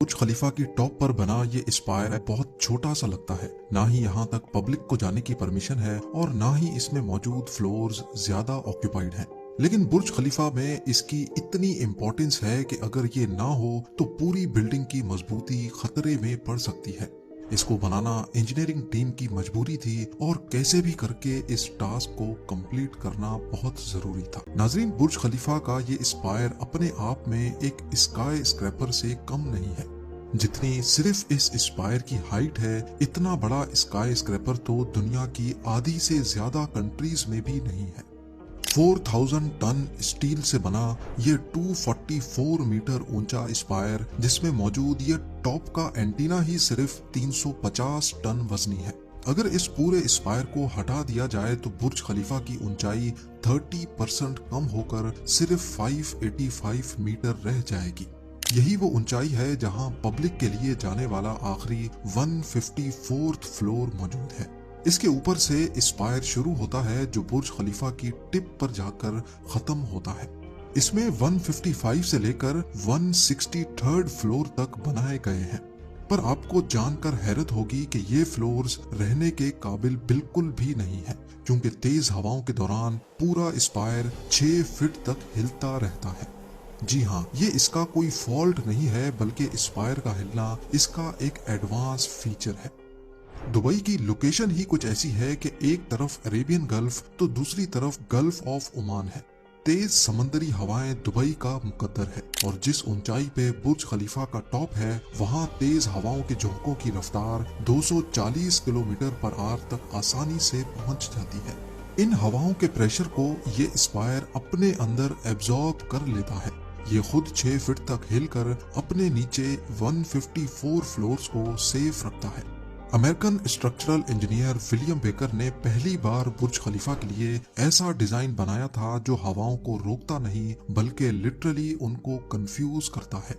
बुर्ज खलीफा की टॉप पर बना ये स्पायर बहुत छोटा सा लगता है। ना ही यहाँ तक पब्लिक को जाने की परमिशन है और ना ही इसमें मौजूद फ्लोर्स ज्यादा ऑक्यूपाइड हैं। लेकिन बुर्ज खलीफा में इसकी इतनी इम्पोर्टेंस है कि अगर ये ना हो तो पूरी बिल्डिंग की मजबूती खतरे में पड़ सकती है। इसको बनाना इंजीनियरिंग टीम की मजबूरी थी और कैसे भी करके इस टास्क को कंप्लीट करना बहुत जरूरी था। नाजरीन, बुर्ज खलीफा का ये स्पायर अपने आप में एक स्काई स्क्रैपर से कम नहीं है। जितनी सिर्फ इस स्पायर की हाइट है, इतना बड़ा स्काई स्क्रैपर तो दुनिया की आधी से ज्यादा कंट्रीज में भी नहीं है। 4000 टन स्टील से बना ये 244 मीटर ऊंचा स्पायर, जिसमें मौजूद ये टॉप का एंटीना ही सिर्फ 350 टन वजनी है। अगर इस पूरे स्पायर को हटा दिया जाए तो बुर्ज खलीफा की ऊंचाई 30% कम होकर सिर्फ 585 मीटर रह जाएगी। यही वो ऊंचाई है जहां पब्लिक के लिए जाने वाला आखिरी 154th फ्लोर मौजूद है। इसके ऊपर से स्पायर शुरू होता है जो बुर्ज खलीफा की टिप पर जाकर खत्म होता है। इसमें 155 से लेकर 163rd फ्लोर तक बनाए गए हैं, पर आपको जानकर हैरत होगी कि ये फ्लोर्स रहने के काबिल बिल्कुल भी नहीं है, क्योंकि तेज हवाओं के दौरान पूरा स्पायर 6 फीट तक हिलता रहता है। जी हाँ, ये इसका कोई फॉल्ट नहीं है, बल्कि स्पायर का हिलना इसका एक एडवांस फीचर है। दुबई की लोकेशन ही कुछ ऐसी है कि एक तरफ अरेबियन गल्फ तो दूसरी तरफ गल्फ ऑफ ओमान है। तेज समंदरी हवाएं दुबई का मुकद्दर है और जिस ऊंचाई पे बुर्ज खलीफा का टॉप है, वहाँ तेज हवाओं के झोंकों की रफ्तार 240 किलोमीटर पर आवर तक आसानी से पहुँच जाती है। इन हवाओं के प्रेशर को ये स्पायर अपने अंदर एब्जॉर्ब कर लेता है। ये खुद 6 फीट तक हिलकर अपने नीचे 154 फ्लोर्स को सेफ रखता है। American structural engineer William baker ने पहली बार बुर्ज खलीफा के लिए ऐसा डिजाइन बनाया था जो हवाओं को रोकता नहीं, बल्कि लिटरली उनको कंफ्यूज करता है।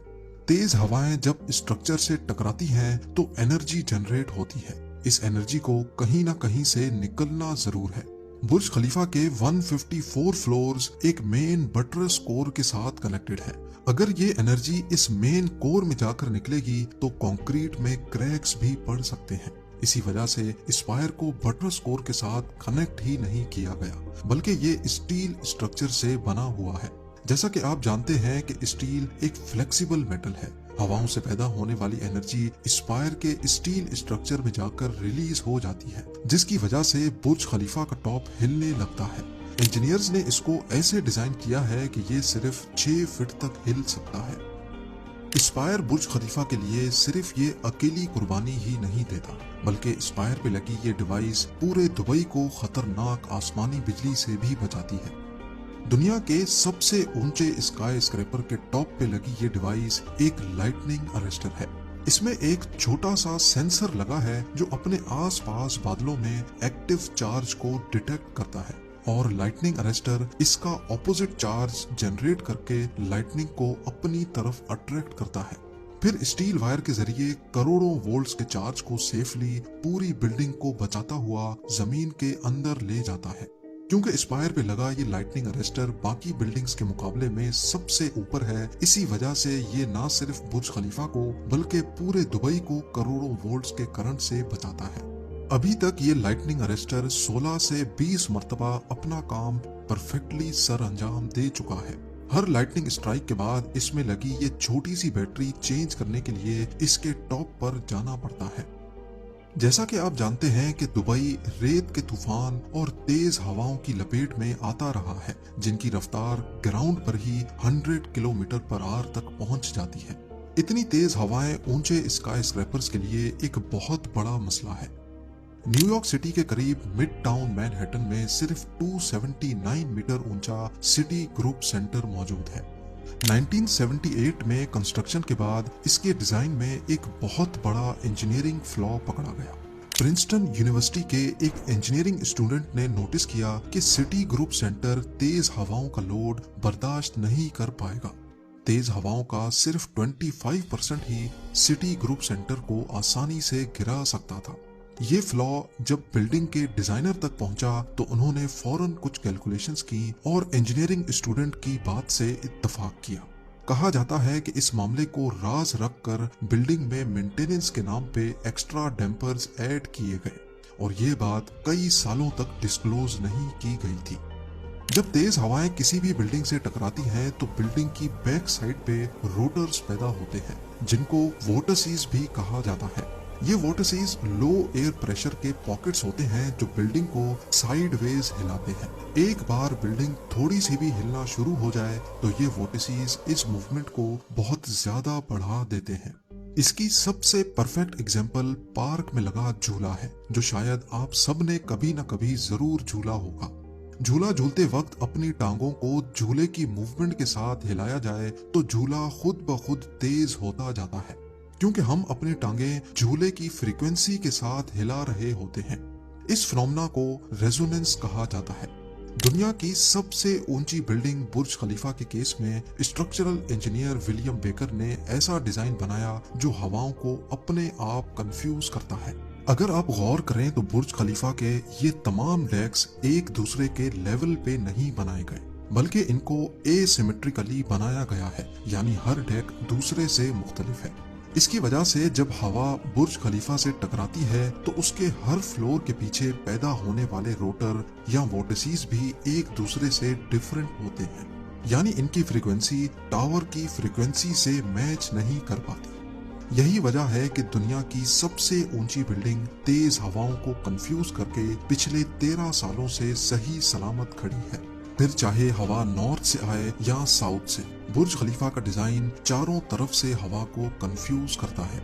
तेज हवाएं जब स्ट्रक्चर से टकराती हैं तो एनर्जी जनरेट होती है। इस एनर्जी को कहीं ना कहीं से निकलना जरूर है। बुर्ज खलीफा के 154 फ्लोर्स एक मेन बटरस कोर के साथ कनेक्टेड है। अगर ये एनर्जी इस मेन कोर में जाकर निकलेगी तो कंक्रीट में क्रैक्स भी पड़ सकते हैं। इसी वजह से स्पायर को बटरस कोर के साथ कनेक्ट ही नहीं किया गया, बल्कि ये स्टील स्ट्रक्चर से बना हुआ है। जैसा कि आप जानते हैं कि स्टील एक फ्लेक्सिबल मेटल है। हवाओं से पैदा होने वाली एनर्जी स्पायर के स्टील स्ट्रक्चर में जाकर रिलीज हो जाती है, जिसकी वजह से बुर्ज खलीफा का टॉप हिलने लगता है। इंजीनियर्स ने इसको ऐसे डिजाइन किया है कि ये सिर्फ 6 फीट तक हिल सकता है। स्पायर बुर्ज खलीफा के लिए सिर्फ ये अकेली कुर्बानी ही नहीं देता, बल्कि स्पायर पे लगी ये डिवाइस पूरे दुबई को खतरनाक आसमानी बिजली से भी बचाती है। दुनिया के सबसे ऊंचे स्काई स्क्रैपर के टॉप पे लगी ये डिवाइस एक लाइटनिंग अरेस्टर है। इसमें एक छोटा सा सेंसर लगा है जो अपने आसपास बादलों में एक्टिव चार्ज को डिटेक्ट करता है और लाइटनिंग अरेस्टर इसका ऑपोजिट चार्ज जनरेट करके लाइटनिंग को अपनी तरफ अट्रैक्ट करता है। फिर स्टील वायर के जरिए करोड़ों वोल्ट्स के चार्ज को सेफली पूरी बिल्डिंग को बचाता हुआ जमीन के अंदर ले जाता है। क्योंकि स्पायर पे लगा ये लाइटनिंग अरेस्टर बाकी बिल्डिंग्स के मुकाबले में सबसे ऊपर है, इसी वजह से ये ना सिर्फ बुर्ज खलीफा को बल्कि पूरे दुबई को करोड़ों वोल्ट्स के करंट से बचाता है। अभी तक ये लाइटनिंग अरेस्टर 16 से 20 मर्तबा अपना काम परफेक्टली सर अंजाम दे चुका है। हर लाइटनिंग स्ट्राइक के बाद इसमें लगी ये छोटी सी बैटरी चेंज करने के लिए इसके टॉप पर जाना पड़ता है। जैसा कि आप जानते हैं कि दुबई रेत के तूफान और तेज हवाओं की लपेट में आता रहा है, जिनकी रफ्तार ग्राउंड पर ही 100 किलोमीटर पर आवर तक पहुंच जाती है। इतनी तेज हवाएं ऊंचे स्काई स्क्रैपर्स के लिए एक बहुत बड़ा मसला है। न्यूयॉर्क सिटी के करीब मिड टाउन मैनहट्टन में सिर्फ 279 मीटर ऊंचा सिटी ग्रुप सेंटर मौजूद है। 1978 में कंस्ट्रक्शन के बाद इसके डिजाइन में एक बहुत बड़ा इंजीनियरिंग फ्लॉ पकड़ा गया। प्रिंसटन यूनिवर्सिटी के एक इंजीनियरिंग स्टूडेंट ने नोटिस किया कि सिटी ग्रुप सेंटर तेज हवाओं का लोड बर्दाश्त नहीं कर पाएगा। तेज हवाओं का सिर्फ 25% ही सिटी ग्रुप सेंटर को आसानी से गिरा सकता था। ये फ्लॉ जब बिल्डिंग के डिजाइनर तक पहुंचा तो उन्होंने फौरन कुछ कैलकुलेशंस की और इंजीनियरिंग स्टूडेंट की बात से इत्तेफाक किया। कहा जाता है कि इस मामले को राज रखकर बिल्डिंग में मेंटेनेंस के नाम पे एक्स्ट्रा डैम्पर्स ऐड किए गए और ये बात कई सालों तक डिस्क्लोज नहीं की गई थी। जब तेज हवाएं किसी भी बिल्डिंग से टकराती हैं तो बिल्डिंग की बैक साइड पे रोटर्स पैदा होते हैं जिनको वोर्टिसेस भी कहा जाता है। ये वोर्टिसेस लो एयर प्रेशर के पॉकेट्स होते हैं जो बिल्डिंग को साइडवेज हिलाते हैं। एक बार बिल्डिंग थोड़ी सी भी हिलना शुरू हो जाए तो ये वोर्टिसेस इस मूवमेंट को बहुत ज्यादा बढ़ा देते हैं। इसकी सबसे परफेक्ट एग्जांपल पार्क में लगा झूला है जो शायद आप सबने कभी न कभी जरूर झूला होगा। झूला झूलते वक्त अपनी टांगों को झूले की मूवमेंट के साथ हिलाया जाए तो झूला खुद ब खुद तेज होता जाता है क्योंकि हम अपनी टांगें झूले की फ्रीक्वेंसी के साथ हिला रहे होते हैं। इस फिनोमेना को रेजोनेंस कहा जाता है। दुनिया की सबसे ऊंची बिल्डिंग बुर्ज खलीफा के केस में स्ट्रक्चरल इंजीनियर विलियम बेकर ने ऐसा डिजाइन बनाया जो हवाओं को अपने आप कंफ्यूज करता है। अगर आप गौर करें तो बुर्ज खलीफा के ये तमाम डेक्स एक दूसरे के लेवल पे नहीं बनाए गए बल्कि इनको एसिमेट्रिकली बनाया गया है, यानी हर डेक दूसरे से मुख्तलिफ है। इसकी वजह से जब हवा बुर्ज खलीफा से टकराती है तो उसके हर फ्लोर के पीछे पैदा होने वाले रोटर या वोर्टिसेस भी एक दूसरे से डिफरेंट होते हैं, यानी इनकी फ्रीक्वेंसी टावर की फ्रीक्वेंसी से मैच नहीं कर पाती। यही वजह है कि दुनिया की सबसे ऊंची बिल्डिंग तेज हवाओं को कंफ्यूज करके पिछले 13 सालों से सही सलामत खड़ी है। फिर चाहे हवा नॉर्थ से आए या साउथ से, बुर्ज खलीफा का डिजाइन चारों तरफ से हवा को कंफ्यूज करता है।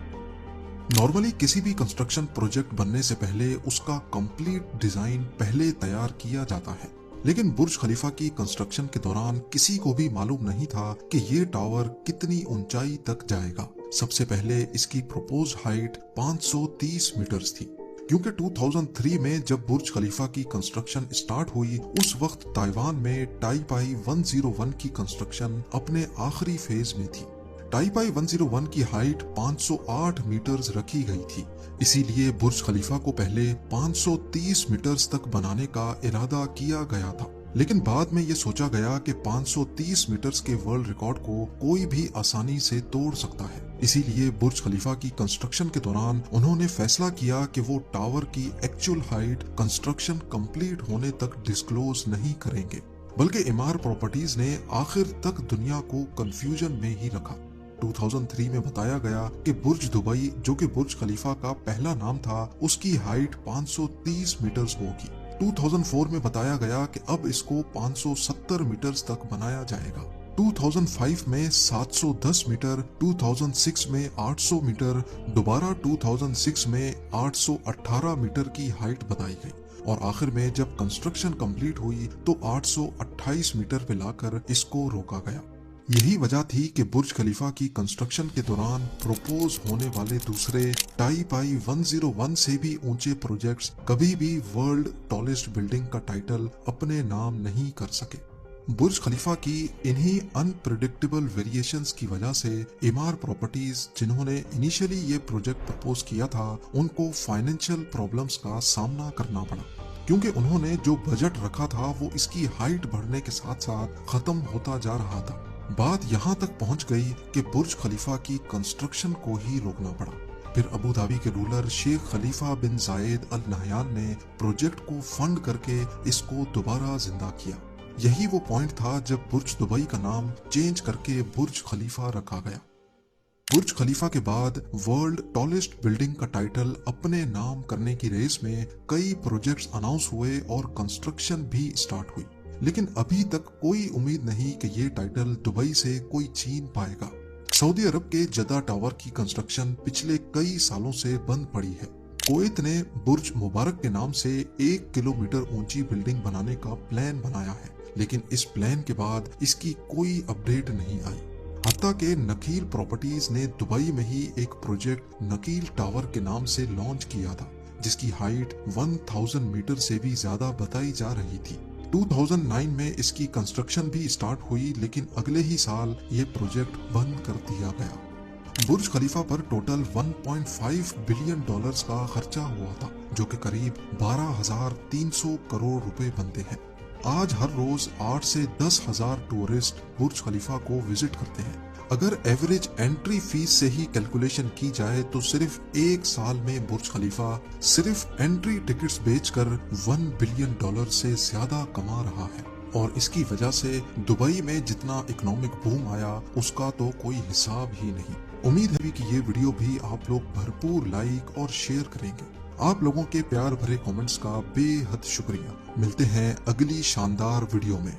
नॉर्मली किसी भी कंस्ट्रक्शन प्रोजेक्ट बनने से पहले उसका कंप्लीट डिजाइन पहले तैयार किया जाता है, लेकिन बुर्ज खलीफा की कंस्ट्रक्शन के दौरान किसी को भी मालूम नहीं था कि ये टावर कितनी ऊंचाई तक जाएगा। सबसे पहले इसकी प्रपोज हाइट 530 मीटर्स थी क्योंकि 2003 में जब बुर्ज खलीफा की कंस्ट्रक्शन स्टार्ट हुई उस वक्त ताइवान में टाइपाई 101 की कंस्ट्रक्शन अपने आखिरी फेज में थी। टाइपाई 101 की हाइट 508 मीटर्स रखी गई थी, इसीलिए बुर्ज खलीफा को पहले 530 मीटर्स तक बनाने का इरादा किया गया था, लेकिन बाद में ये सोचा गया कि 530 मीटर्स के वर्ल्ड रिकॉर्ड को कोई भी आसानी से तोड़ सकता है। इसीलिए बुर्ज खलीफा की कंस्ट्रक्शन के दौरान उन्होंने फैसला किया कि वो टावर की एक्चुअल हाइट कंस्ट्रक्शन कंप्लीट होने तक डिस्क्लोज नहीं करेंगे, बल्कि इमार प्रॉपर्टीज ने आखिर तक दुनिया को कंफ्यूजन में ही रखा। 2003 में बताया गया कि बुर्ज दुबई, जो कि बुर्ज खलीफा का पहला नाम था, उसकी हाइट 530 मीटर्स होगी। 2004 में बताया गया कि अब इसको 570 मीटर्स तक बनाया जाएगा। 2005 में 710 मीटर, 2006 में 800 मीटर, दोबारा 2006 में 818 मीटर की हाइट बताई गई और आखिर में जब कंस्ट्रक्शन कंप्लीट हुई तो 828 मीटर पे लाकर इसको रोका गया। यही वजह थी कि बुर्ज खलीफा की कंस्ट्रक्शन के दौरान प्रपोज होने वाले दूसरे टाइपाई 101 से भी ऊंचे प्रोजेक्ट्स कभी भी वर्ल्ड टॉलेस्ट बिल्डिंग का टाइटल अपने नाम नहीं कर सके। बुर्ज खलीफा की इन्हीं अनप्रेडिक्टेबल वेरिएशंस की वजह से इमार प्रॉपर्टीज, जिन्होंने इनिशियली ये प्रोजेक्ट प्रपोज किया था, उनको फाइनेंशियल प्रॉब्लम्स का सामना करना पड़ा क्योंकि उन्होंने जो बजट रखा था वो इसकी हाइट बढ़ने के साथ साथ खत्म होता जा रहा था। बात यहाँ तक पहुँच गई कि बुर्ज खलीफा की कंस्ट्रक्शन को ही रोकना पड़ा। फिर अबू धाबी के रूलर शेख खलीफा बिन जायद अल नहयान ने प्रोजेक्ट को फंड करके इसको दोबारा जिंदा किया। यही वो पॉइंट था जब बुर्ज दुबई का नाम चेंज करके बुर्ज खलीफा रखा गया। बुर्ज खलीफा के बाद वर्ल्ड टॉलेस्ट बिल्डिंग का टाइटल अपने नाम करने की रेस में कई प्रोजेक्ट्स अनाउंस हुए और कंस्ट्रक्शन भी स्टार्ट हुई, लेकिन अभी तक कोई उम्मीद नहीं कि ये टाइटल दुबई से कोई छीन पाएगा। सऊदी अरब के जद्दा टावर की कंस्ट्रक्शन पिछले कई सालों से बंद पड़ी है। कुवैत ने बुर्ज मुबारक के नाम से 1 किलोमीटर ऊंची बिल्डिंग बनाने का प्लान बनाया है, लेकिन इस प्लान के बाद इसकी कोई अपडेट नहीं आई। हत्ता के नकील प्रॉपर्टीज ने दुबई में ही एक प्रोजेक्ट नकील टावर के नाम से लॉन्च किया था, जिसकी हाइट 1000 मीटर से भी ज्यादा बताई जा रही थी। 2009 में इसकी कंस्ट्रक्शन भी स्टार्ट हुई, लेकिन अगले ही साल ये प्रोजेक्ट बंद कर दिया गया। बुर्ज खलीफा पर टोटल 1.5 बिलियन डॉलर्स का खर्चा हुआ था, जो कि करीब 12,300 करोड़ रुपए बनते हैं। आज हर रोज 8 से 10,000 टूरिस्ट बुर्ज खलीफा को विजिट करते हैं। अगर एवरेज एंट्री फीस से ही कैलकुलेशन की जाए तो सिर्फ एक साल में बुर्ज खलीफा सिर्फ एंट्री टिकट्स बेचकर $1 बिलियन से ज्यादा कमा रहा है। और इसकी वजह से दुबई में जितना इकोनॉमिक बूम आया उसका तो कोई हिसाब ही नहीं। उम्मीद है कि ये वीडियो भी आप लोग भरपूर लाइक और शेयर करेंगे। आप लोगों के प्यार भरे कमेंट्स का बेहद शुक्रिया। मिलते हैं अगली शानदार वीडियो में।